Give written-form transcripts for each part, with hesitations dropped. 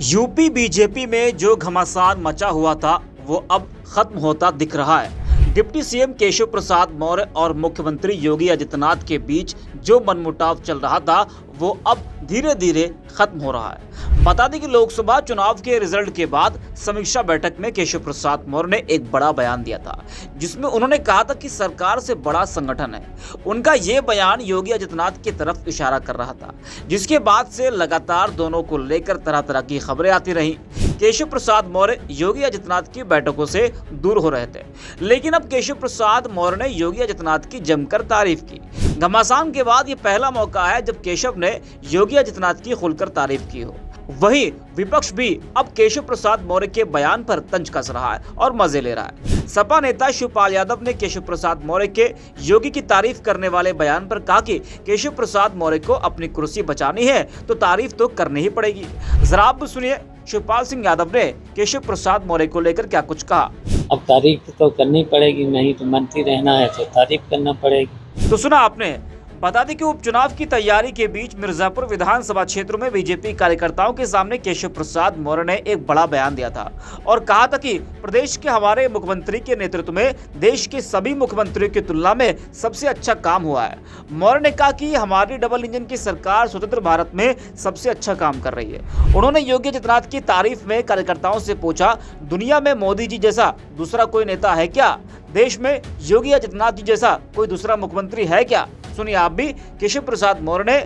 UP BJP में जो घमासान मचा हुआ था वो अब खत्म होता दिख रहा है। डिप्टी सीएम केशव प्रसाद मौर्य और मुख्यमंत्री योगी आदित्यनाथ के बीच जो मनमुटाव चल रहा था वो अब धीरे धीरे खत्म हो रहा है। बता दें कि लोकसभा चुनाव के रिजल्ट के बाद समीक्षा बैठक में केशव प्रसाद मौर्य ने एक बड़ा बयान दिया था, जिसमें उन्होंने कहा था कि सरकार से बड़ा संगठन है। उनका ये बयान योगी आदित्यनाथ की तरफ इशारा कर रहा था, जिसके बाद से लगातार दोनों को लेकर तरह तरह की खबरें आती रहीं। केशव प्रसाद मौर्य योगी आदित्यनाथ की बैठकों से दूर हो रहे थे, लेकिन अब केशव प्रसाद मौर्य ने योगी आदित्यनाथ की जमकर तारीफ की। घमासान के बाद ये पहला मौका है जब केशव ने योगी आदित्यनाथ की खुलकर तारीफ की हो। वहीं विपक्ष भी अब केशव प्रसाद मौर्य के बयान पर तंज कस रहा है और मजे ले रहा है। सपा नेता शिवपाल यादव ने केशव प्रसाद मौर्य के योगी की तारीफ करने वाले बयान पर कहा कि केशव प्रसाद मौर्य को अपनी कुर्सी बचानी है तो तारीफ तो करनी ही पड़ेगी। जरा आप सुनिए शिवपाल सिंह यादव ने केशव प्रसाद मौर्य को लेकर क्या कुछ कहा। अब तारीफ तो करनी पड़ेगी, नहीं तो मंत्री रहना है तो तारीफ करना पड़ेगी। तो सुना आपने। बता दें कि उपचुनाव की तैयारी के बीच मिर्जापुर विधानसभा क्षेत्र में बीजेपी कार्यकर्ताओं के सामने केशव प्रसाद मौर्य ने एक बड़ा बयान दिया था और कहा था कि प्रदेश के हमारे मुख्यमंत्री के नेतृत्व में देश के सभी मुख्यमंत्रियों की तुलना में सबसे अच्छा काम हुआ है। मौर्य ने कहा कि हमारी डबल इंजन की सरकार स्वतंत्र भारत में सबसे अच्छा काम कर रही है। उन्होंने योगी आदित्यनाथ की तारीफ में कार्यकर्ताओं से पूछा, दुनिया में मोदी जी जैसा दूसरा कोई नेता है क्या? देश में योगी आदित्यनाथ जी जैसा कोई दूसरा मुख्यमंत्री है क्या? सुनिए आप भी केशव प्रसाद मौर्य ने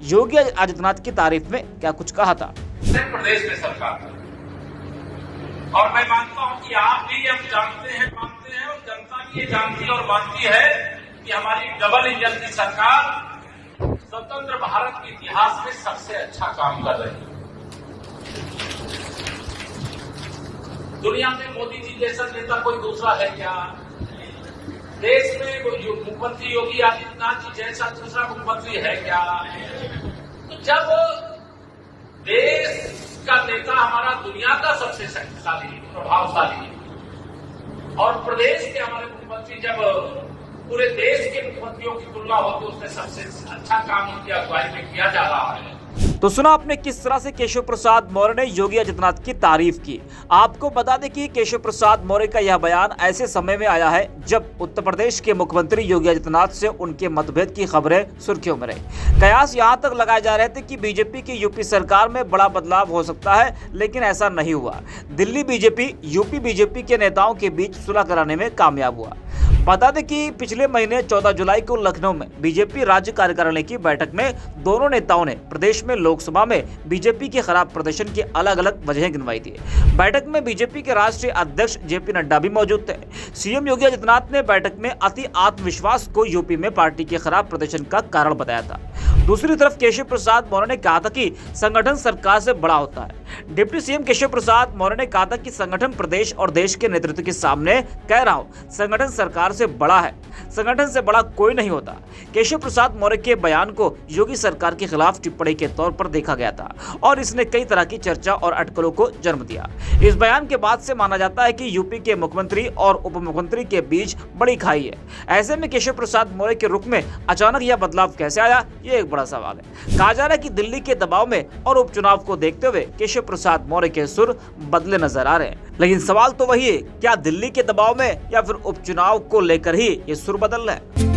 योगी आदित्यनाथ की तारीफ में क्या कुछ कहा था। प्रदेश में सरकार और मैं मानता हूं कि आप भी अब जानते हैं, मानते हैं और जनता भी ये जानती और मानती है कि हमारी डबल इंजन की सरकार स्वतंत्र भारत के इतिहास में सबसे अच्छा काम कर रही है। दुनिया में मोदी जी जैसा नेता कोई दूसरा है क्या? देश में मुख्यमंत्री योगी आदित्यनाथ जी जैसा दूसरा मुख्यमंत्री है क्या? तो जब देश का नेता हमारा दुनिया का सबसे शक्तिशाली प्रभावशाली है और प्रदेश के हमारे मुख्यमंत्री जब पूरे देश के मुख्यमंत्रियों की तुलना हो तो उसमें सबसे अच्छा काम उनकी अगुवाई में किया जा रहा है। तो सुना आपने किस तरह से केशव प्रसाद मौर्य ने योगी आदित्यनाथ की तारीफ की। आपको बता दें कि केशव प्रसाद मौर्य का यह बयान ऐसे समय में आया है जब उत्तर प्रदेश के मुख्यमंत्री योगी आदित्यनाथ से उनके मतभेद की खबरें सुर्खियों में रही। कयास यहां तक लगाए जा रहे थे कि बीजेपी की यूपी सरकार में बड़ा बदलाव हो सकता है, लेकिन ऐसा नहीं हुआ। दिल्ली बीजेपी यूपी बीजेपी के नेताओं के बीच सुलह कराने में कामयाब हुआ। बता दें कि पिछले महीने 14 जुलाई को लखनऊ में बीजेपी राज्य कार्यकारिणी की बैठक में दोनों नेताओं ने प्रदेश में लोकसभा में बीजेपी के खराब प्रदर्शन की अलग अलग वजहें गिनवाई थी। बैठक में बीजेपी के राष्ट्रीय अध्यक्ष जेपी नड्डा भी मौजूद थे। सीएम योगी आदित्यनाथ ने बैठक में अति आत्मविश्वास को यूपी में पार्टी के खराब प्रदर्शन का कारण बताया था। दूसरी तरफ केशव प्रसाद मौर्य ने कहा था कि संगठन सरकार से बड़ा होता है। डिप्टी सीएम केशव प्रसाद मौर्य ने कहा था कि संगठन प्रदेश और देश के नेतृत्व के सामने कह रहा हूं, संगठन सरकार से बड़ा है, संगठन से बड़ा कोई नहीं होता। केशव प्रसाद मौर्य के बयान को योगी सरकार के खिलाफ टिप्पणी के तौर पर देखा गया था और इसने कई तरह की चर्चा और अटकलों को जन्म दिया। इस बयान के बाद से माना जाता है कि यूपी के मुख्यमंत्री और उप मुख्यमंत्री के बीच बड़ी खाई है। ऐसे में केशव प्रसाद मौर्य के रुख में अचानक यह बदलाव कैसे आया, ये एक बड़ा सवाल है। कहा जा रहा है कि दिल्ली के दबाव में और उपचुनाव को देखते हुए केशव प्रसाद मौर्य के सुर बदले नजर आ रहे हैं, लेकिन सवाल तो वही है, क्या दिल्ली के दबाव में या फिर उपचुनाव को लेकर ही ये सुर बदल रहा है?